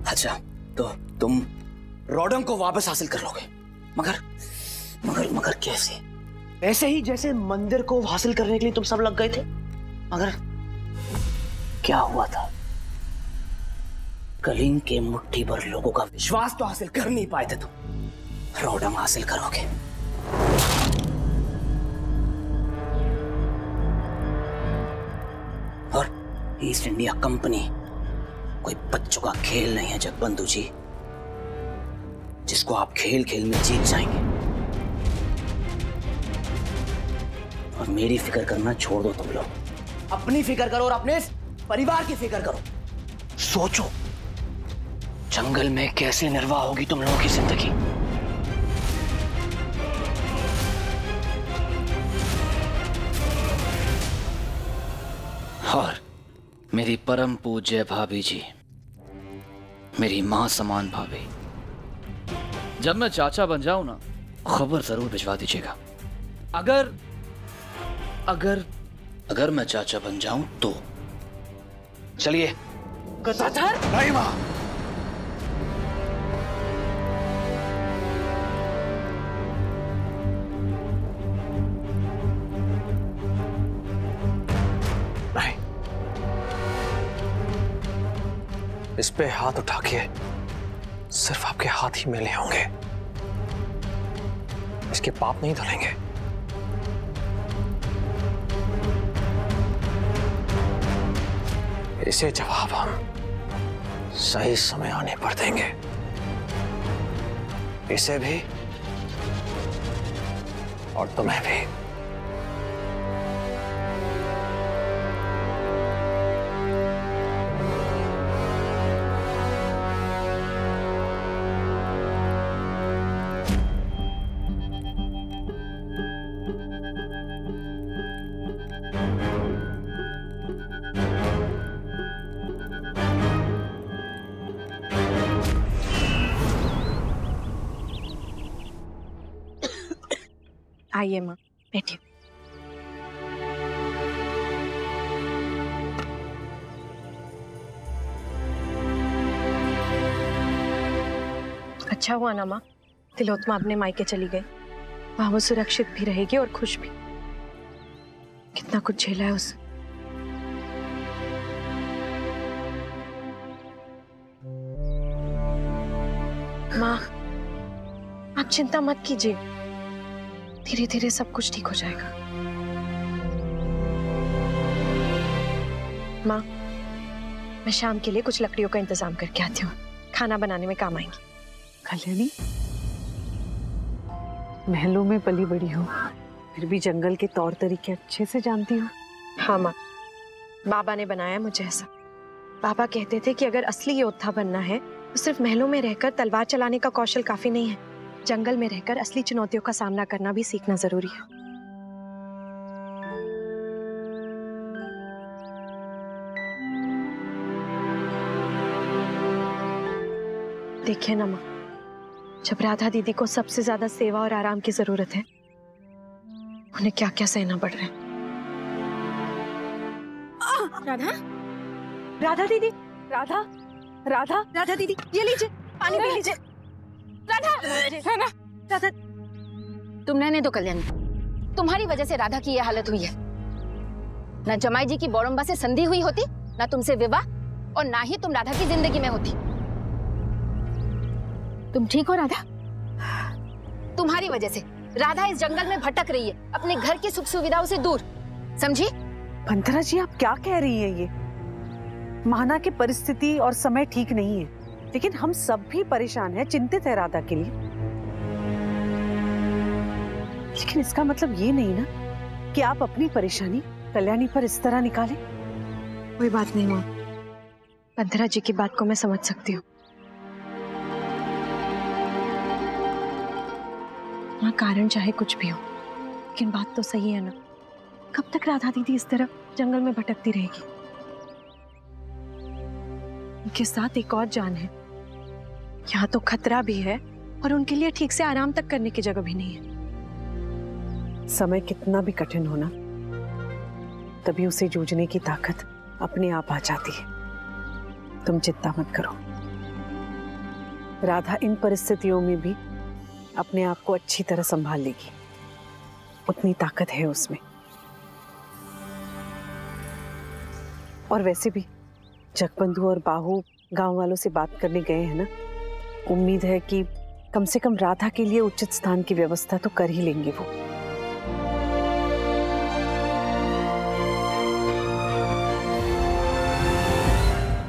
अच्छा, तो तुम रोडम को वापस हासिल कर लोगे, मगर मगर मगर कैसे? ऐसे ही जैसे मंदिर को हासिल करने के लिए तुम सब लग गए थे। मगर क्या हुआ था? कलिंग के मुट्ठी भर लोगों का विश्वास तो हासिल कर नहीं पाए थे तुम। रोडम हासिल करोगे। और ईस्ट इंडिया कंपनी कोई बच्चों का खेल नहीं है जगबंधु जी, जिसको आप खेल खेल में जीत जाएंगे। और मेरी फिक्र करना छोड़ दो तुम लोग, अपनी फिक्र करो और अपने परिवार की फिक्र करो। सोचो जंगल में कैसे निर्वाह होगी तुम लोगों की जिंदगी। और मेरी परम पूज्य भाभी जी, मेरी मां समान भाभी, जब मैं चाचा बन जाऊं ना, खबर जरूर भिजवा दीजिएगा। अगर अगर अगर मैं चाचा बन जाऊं तो। चलिए। चाचा? नहीं मां। नहीं, इस पे हाथ उठा के सिर्फ आपके हाथ ही मिले होंगे, इसके पाप नहीं धुलेंगे। इसे जवाब हम सही समय आने पर देंगे, इसे भी और तुम्हें भी। आइए माँ, बैठिए। अच्छा हुआ ना माँ, तिलोत्तमा अपने मायके चली गई। वहां वो सुरक्षित भी रहेगी और खुश भी। कितना कुछ झेला है उसने। माँ, आप चिंता मत कीजिए, धीरे धीरे सब कुछ ठीक हो जाएगा। माँ, मैं शाम के लिए कुछ लकड़ियों का इंतजाम करके आती हूँ, खाना बनाने में काम आएंगी। कल्याणी, महलों में पली बड़ी हो, फिर भी जंगल के तौर तरीके अच्छे से जानती हो। हाँ माँ, बाबा ने बनाया मुझे ऐसा। बाबा कहते थे कि अगर असली योद्धा बनना है तो सिर्फ महलों में रहकर तलवार चलाने का कौशल काफी नहीं है, जंगल में रहकर असली चुनौतियों का सामना करना भी सीखना जरूरी है। देखिए ना माँ, जब राधा दीदी को सबसे ज्यादा सेवा और आराम की जरूरत है, उन्हें क्या क्या सहना पड़ रहा है। राधा, राधा दीदी, राधा, राधा, राधा दीदी, ये लीजिए, पानी पी लीजिए। राधा, राधा, राधा, तुम रहने दो कल्याणी, तुम्हारी वजह से राधा की यह हालत हुई है। न जमाई जी की बौरंबा से संधि हुई होती, न तुमसे विवाह, और ना ही तुम राधा की जिंदगी में होती। तुम ठीक हो राधा? तुम्हारी वजह से राधा इस जंगल में भटक रही है, अपने घर की सुख सुविधाओं से दूर, समझी? मंथरा जी, आप क्या कह रही हैं ये? माना कि परिस्थिति और समय ठीक नहीं है, लेकिन हम सब भी परेशान हैं, चिंतित है राधा के लिए। लेकिन इसका मतलब ये नहीं ना कि आप अपनी परेशानी कल्याणी पर इस तरह निकालें। कोई बात नहीं माँ, मंथरा जी की बात को मैं समझ सकती हूँ। माँ, कारण चाहे कुछ भी हो, लेकिन बात तो सही है ना। कब तक राधा दीदी इस तरह जंगल में भटकती रहेगी? उनके साथ एक और जान है, यहाँ तो खतरा भी है और उनके लिए ठीक से आराम तक करने की जगह भी नहीं है। समय कितना भी कठिन होना, तभी उसे जूझने की ताकत अपने आप आ जाती है। तुम चिंता मत करो, राधा इन परिस्थितियों में भी अपने आप को अच्छी तरह संभाल लेगी, उतनी ताकत है उसमें। और वैसे भी जगबंधु और बाहु गांव वालों से बात करने गए हैं ना, उम्मीद है कि कम से कम राधा के लिए उचित स्थान की व्यवस्था तो कर ही लेंगे वो।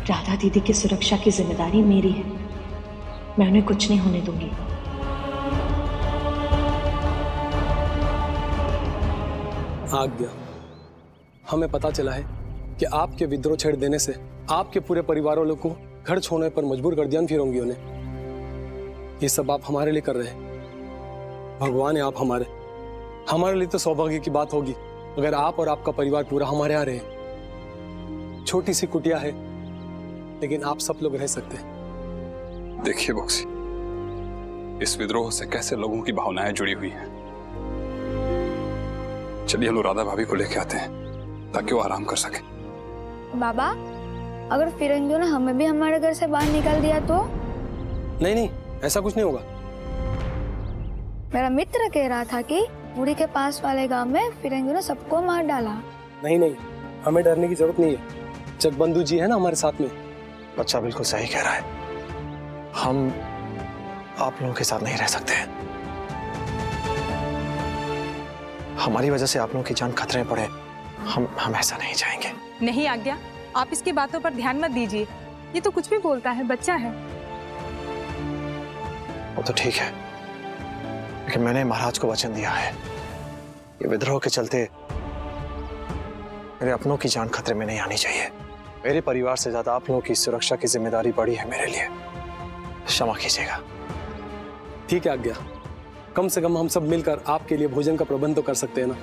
राधा दीदी की सुरक्षा की जिम्मेदारी मेरी है, मैं उन्हें कुछ नहीं होने दूंगी। आज्ञा, हमें पता चला है कि आपके विद्रोह छेड़ देने से आपके पूरे परिवार वालों को घर छोड़ने पर मजबूर कर दिया फिरोंगियों ने। ये सब आप हमारे लिए कर रहे हैं। भगवान है आप हमारे लिए तो सौभाग्य की बात होगी अगर आप और आपका परिवार पूरा हमारे यहाँ रहे। छोटी सी कुटिया है लेकिन आप सब लोग रह सकते हैं। देखिए बॉक्सी, इस विद्रोह से कैसे लोगों की भावनाएं जुड़ी हुई हैं। चलिए हम लोग राधा भाभी को लेके आते हैं ताकि वो आराम कर सके। बाबा, अगर फिरंगियों ने हमें भी हमारे घर से बाहर निकाल दिया तो? नहीं, ऐसा कुछ नहीं होगा। मेरा मित्र कह रहा था कि पुरी के पास वाले गांव में फिरंगियों ने सबको मार डाला। नहीं, हमें डरने की जरूरत नहीं है। जगबंधु जी है ना हमारे साथ में। बच्चा बिल्कुल सही कह रहा है, हम आप लोगों के साथ नहीं रह सकते। हमारी वजह से आप लोगों की जान खतरे में पड़े, हम ऐसा नहीं चाहेंगे। नहीं आज्ञा, आप इसकी बातों पर ध्यान मत दीजिए, ये तो कुछ भी बोलता है, बच्चा है। वो तो ठीक है, लेकिन मैंने महाराज को वचन दिया है ये विद्रोह के चलते मेरे अपनों की जान खतरे में नहीं आनी चाहिए। मेरे परिवार से ज्यादा आप लोगों की सुरक्षा की जिम्मेदारी बड़ी है मेरे लिए, क्षमा कीजिएगा। ठीक है आज्ञा, कम से कम हम सब मिलकर आपके लिए भोजन का प्रबंध तो कर सकते हैं ना।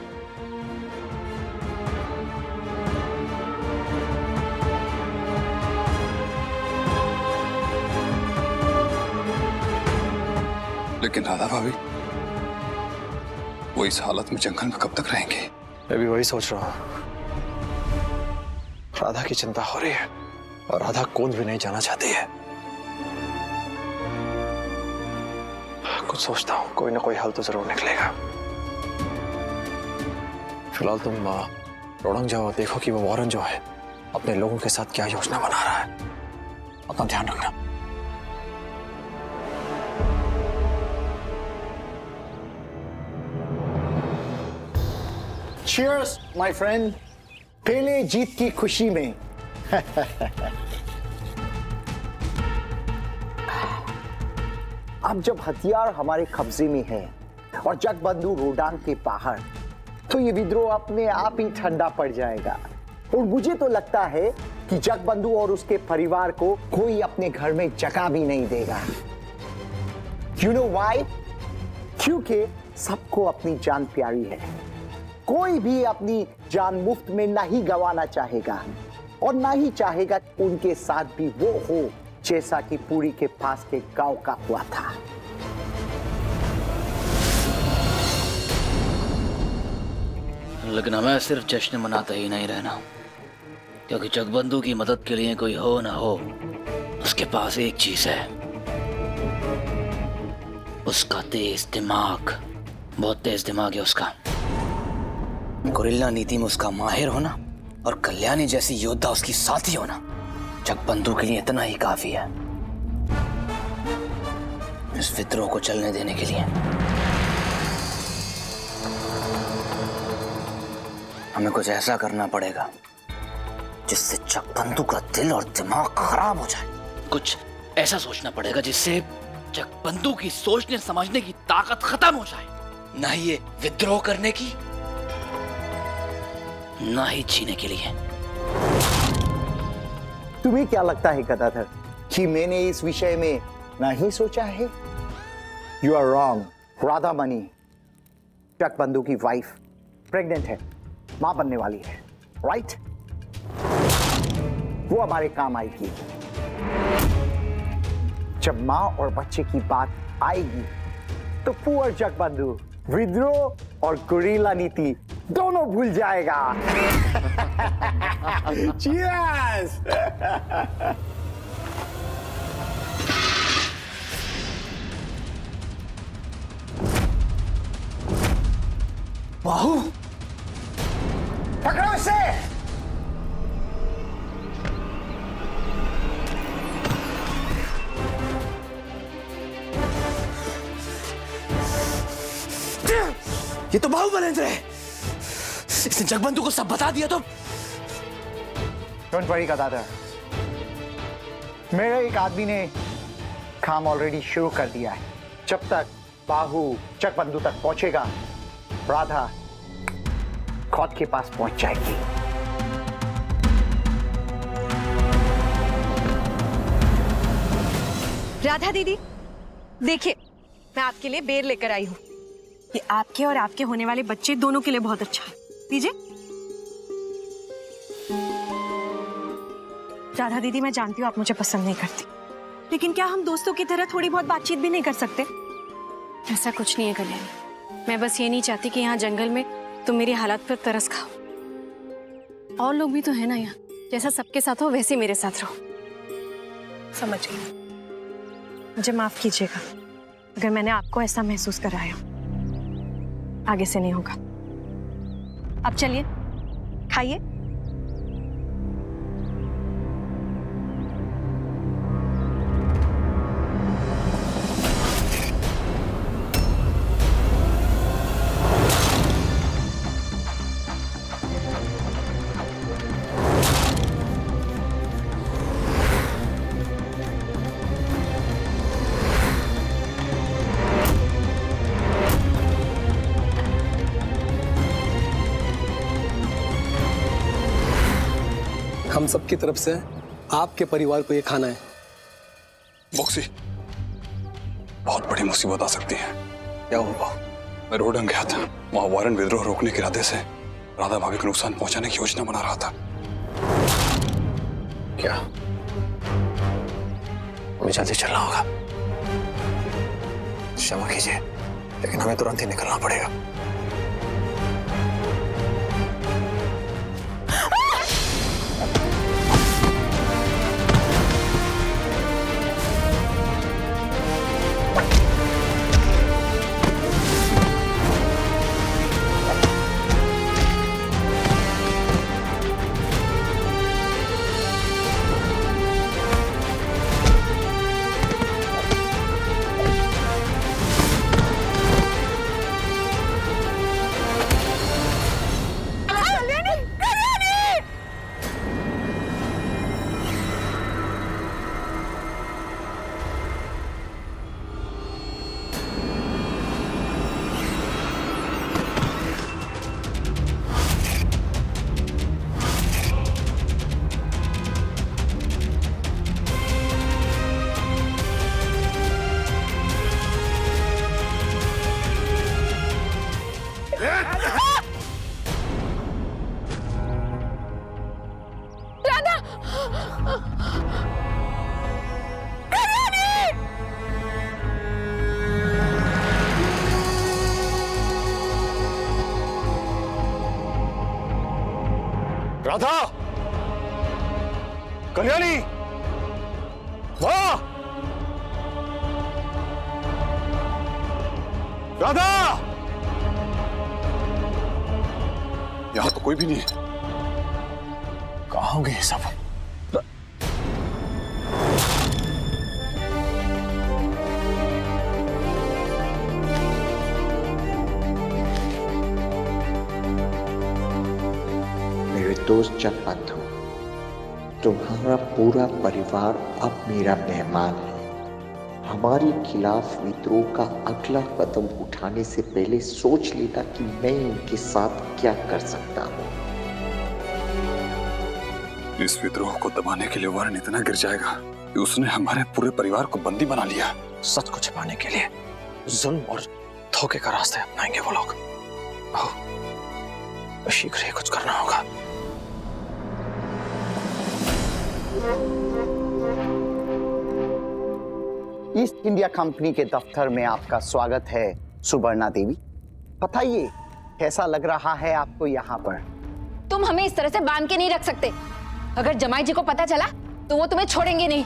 लेकिन राधा भाभी, वो इस हालत में जंगल में कब तक रहेंगे? मैं भी वही सोच रहा हूँ। राधा की चिंता हो रही है और राधा कूद भी नहीं जाना चाहती है। कुछ सोचता हूँ, कोई ना कोई हल तो जरूर निकलेगा। फिलहाल तुम रोड़ंग जाओ, देखो कि वो वॉरेन जो है अपने लोगों के साथ क्या योजना बना रहा है। अपना ध्यान रखना। Cheers, my friend. पहले जीत की खुशी में। अब जब हथियार हमारे कब्जे में है और जगबंधु रोडांग के बाहर, तो ये विद्रोह अपने आप ही ठंडा पड़ जाएगा। और मुझे तो लगता है कि जगबंधु और उसके परिवार को कोई अपने घर में जगह भी नहीं देगा। You know why? क्योंकि सबको अपनी जान प्यारी है। कोई भी अपनी जान मुफ्त में नहीं गंवाना चाहेगा और ना ही चाहेगा उनके साथ भी वो हो जैसा कि पुरी के पास के गांव का हुआ था। लेकिन हमें सिर्फ जश्न मनाते ही नहीं रहना, क्योंकि जगबंधु की मदद के लिए कोई हो ना हो, उसके पास एक चीज है, उसका तेज दिमाग। बहुत तेज दिमाग है उसका। गुरिल्ला नीति में उसका माहिर होना और कल्याणी जैसी योद्धा उसकी साथी होना जगबंधु के लिए इतना ही काफी है इस विद्रोह को चलने देने के लिए। हमें कुछ ऐसा करना पड़ेगा जिससे जगबंधु का दिल और दिमाग खराब हो जाए। कुछ ऐसा सोचना पड़ेगा जिससे जगबंधु की सोचने समझने की ताकत खत्म हो जाए। ना ही ये विद्रोह करने की, ना ही जीने के लिए। तुम्हें क्या लगता है गदाधर कि मैंने इस विषय में नहीं सोचा है? You are wrong. Radha Mani, Jagbandhu की वाइफ, प्रेग्नेंट है, मां बनने वाली है, राइट? वो हमारे काम आएगी। जब मां और बच्चे की बात आएगी तो पुअर जगबंधु विद्रोह और गुरिल्ला नीति दोनों भूल जाएगा। Cheers! बाहू, पकड़ो इसे। ये तो बाहु बलेंद्र है। इसने जगबंधु को सब बता दिया तो। डोंट वरी गदाधर, मेरे एक आदमी ने काम ऑलरेडी शुरू कर दिया है। जब तक बाहु जगबंधु तक पहुंचेगा, राधा खौद के पास पहुंच जाएगी। राधा दीदी, देखिए मैं आपके लिए बेर लेकर आई हूँ। ये आपके और आपके होने वाले बच्चे दोनों के लिए बहुत अच्छा है। लीजिए। राधा दीदी, मैं जानती हूँ आप मुझे पसंद नहीं करती, लेकिन क्या हम दोस्तों की तरह थोड़ी बहुत बातचीत भी नहीं कर सकते? ऐसा कुछ नहीं है कल्याणी, मैं बस ये नहीं चाहती कि यहाँ जंगल में तुम मेरी हालत पर तरस खाओ। और लोग भी तो है ना यहाँ, जैसा सबके साथ हो वैसे मेरे साथ रहो। समझ गई। मुझे माफ कीजिएगा अगर मैंने आपको ऐसा महसूस कराया। आगे से नहीं होगा। अब चलिए खाइए। हम सबकी तरफ से आपके परिवार को ये खाना है। बॉक्सी, बहुत बड़ी मुसीबत आ सकती है। क्या हुआ? मैं रोडंग गया था, वहां वारन विद्रोह रोकने के इरादे से राधा भाभी को नुकसान पहुंचाने की योजना बना रहा था। क्या? हमें जल्दी चलना होगा। क्षमा कीजिए, लेकिन हमें तुरंत ही निकलना पड़ेगा। राधा, कल्याणी, वाह! राधा! यहां तो कोई भी नहीं है। कहाँ होंगे ये सब? दोस्त जगबंधु, तुम्हारा पूरा परिवार अब मेरा मेहमान है। हमारे खिलाफ विद्रोह का अगला कदम उठाने से पहले सोच लेना कि मैं इनके साथ क्या कर सकता हूँ। इस विद्रोह को दबाने के लिए वारन इतना गिर जाएगा कि उसने हमारे पूरे परिवार को बंदी बना लिया। सच को छिपाने के लिए जुल्म और धोखे का रास्ता अपनाएंगे वो लोग। शीघ्र ही कुछ करना होगा। ईस्ट इंडिया कंपनी के दफ्तर में आपका स्वागत है सुवर्णा देवी। बताइए कैसा लग रहा है आपको यहाँ पर? तुम हमें इस तरह से बांध के नहीं रख सकते। अगर जमाई जी को पता चला तो वो तुम्हें छोड़ेंगे नहीं।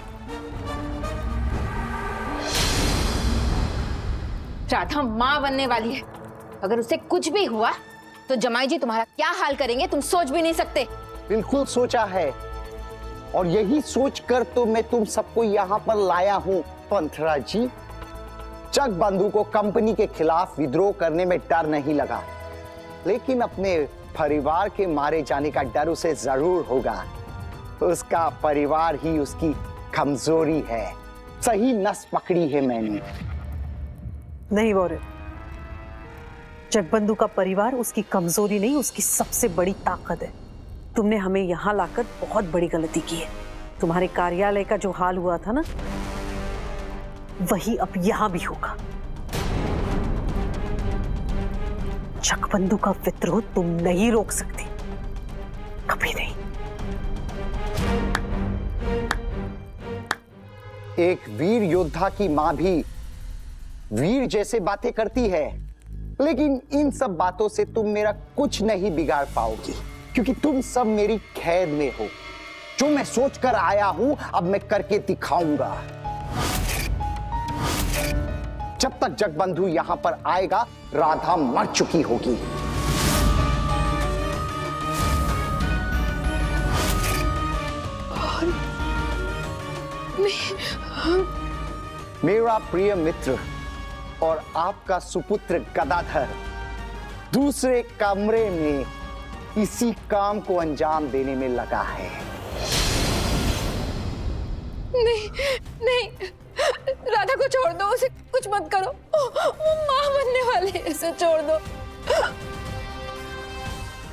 राधा माँ बनने वाली है, अगर उसे कुछ भी हुआ तो जमाई जी तुम्हारा क्या हाल करेंगे तुम सोच भी नहीं सकते। बिल्कुल सोचा है, और यही सोचकर तो मैं तुम सबको यहाँ पर लाया हूँ। पंथरा जी, जगबंधु को कंपनी के खिलाफ विद्रोह करने में डर नहीं लगा, लेकिन अपने परिवार के मारे जाने का डर उसे जरूर होगा। उसका परिवार ही उसकी कमजोरी है। सही नस पकड़ी है मैंने। नहीं वॉरेन, जगबंधु का परिवार उसकी कमजोरी नहीं, उसकी सबसे बड़ी ताकत है। तुमने हमें यहाँ लाकर बहुत बड़ी गलती की है। तुम्हारे कार्यालय का जो हाल हुआ था ना, वही अब यहाँ भी होगा। जगबंधु का विद्रोह तुम नहीं रोक सकती, कभी नहीं। एक वीर योद्धा की मां भी वीर जैसे बातें करती है, लेकिन इन सब बातों से तुम मेरा कुछ नहीं बिगाड़ पाओगी, क्योंकि तुम सब मेरी कैद में हो। जो मैं सोच कर आया हूं, अब मैं करके दिखाऊंगा। जब तक जगबंधु यहां पर आएगा, राधा मर चुकी होगी। मेरा प्रिय मित्र और आपका सुपुत्र गदाधर दूसरे कमरे में इसी काम को अंजाम देने में लगा है। नहीं नहीं, राधा को छोड़ दो, उसे कुछ मत करो। वो माँ बनने वाली है, इसे छोड़ दो।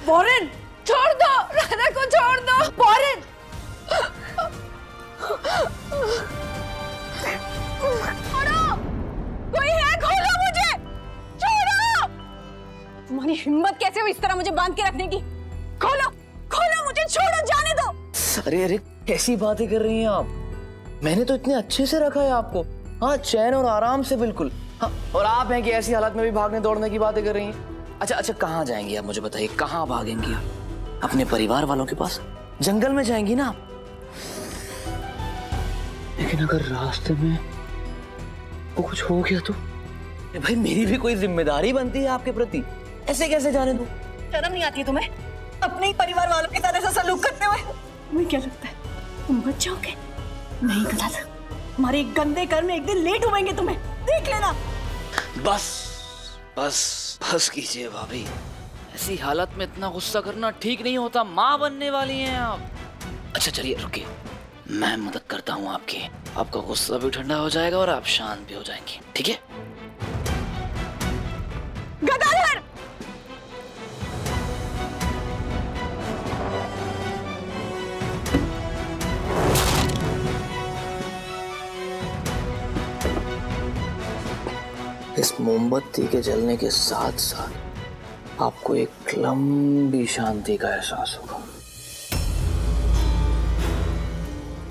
वॉरेन, छोड़ दो, राधा को छोड़ दो। वॉरेन, छोड़ो, कोई है, खोलो मुझे, छोड़ो। तुम्हारी हिम्मत कैसे हुई इस तरह मुझे बांध के रखने की? खोलो, खोलो मुझे, छोड़ो, जाने दो। अरे अरे, कैसी बातें कर रही हैं आप? मैंने तो इतने अच्छे से रखा है आपको। हाँ, चैन और आराम से बिल्कुल। हाँ, और आप हैं कि ऐसी हालत में भी भागने दौड़ने की बातें कर रही हैं। अच्छा अच्छा, कहाँ जाएंगी आप, मुझे बताइए, कहाँ भागेंगी आप? अपने परिवार वालों के पास? जंगल में जाएंगी ना आप? लेकिन अगर रास्ते में वो कुछ हो गया तो? भाई, मेरी भी कोई जिम्मेदारी बनती है आपके प्रति, ऐसे कैसे जाने दूं? शर्म नहीं आती है तुम्हें अपने ही परिवार वालों के साथ ऐसा सलूक करते हुए? तुम्हें क्या लगता है तुम बच जाओगे? नहीं गदाधर, हमारे गंदे कर्म एक दिन लेट होंगे तुम्हें, देख लेना। बस बस बस कीजिए भाभी, ऐसी हालत में इतना गुस्सा करना ठीक नहीं होता। माँ बनने वाली हैं आप। अच्छा चलिए रुकिए, मैं मदद करता हूँ आपकी। आपका गुस्सा भी ठंडा हो जाएगा और आप शांत भी हो जाएंगी, ठीक है? गदाधर! इस मोमबत्ती के जलने के साथ साथ आपको एक लंबी शांति का एहसास होगा,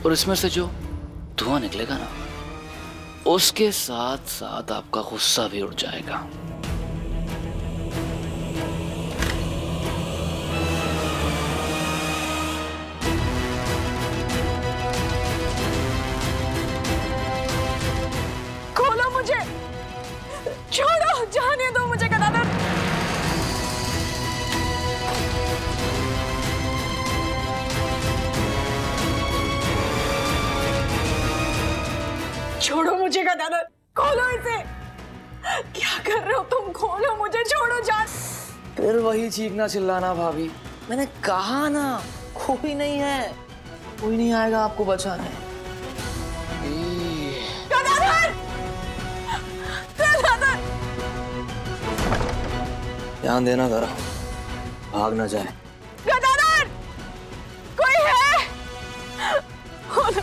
और इसमें से जो धुआं निकलेगा ना, उसके साथ साथ आपका गुस्सा भी उड़ जाएगा। खोलो मुझे, छोड़ो, जाने दो मुझे गदाधर। छोड़ो मुझे गदाधर, खोलो इसे। क्या कर रहे हो तुम? खोलो मुझे, छोड़ो, जान। फिर वही चीखना चिल्लाना भाभी। मैंने कहा ना, कोई नहीं है, कोई नहीं आएगा आपको बचाने। गदाधर! गदाधर! ध्यान देना करो, भाग ना जाए। गदाधर! कोई है? खोलो।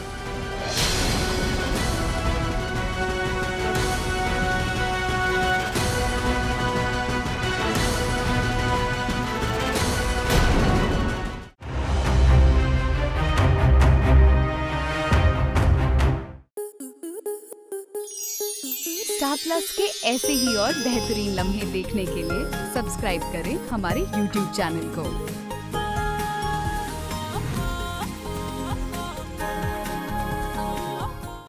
स्टार प्लस के ऐसे ही और बेहतरीन लम्हे देखने के लिए सब्सक्राइब करें हमारे YouTube चैनल को।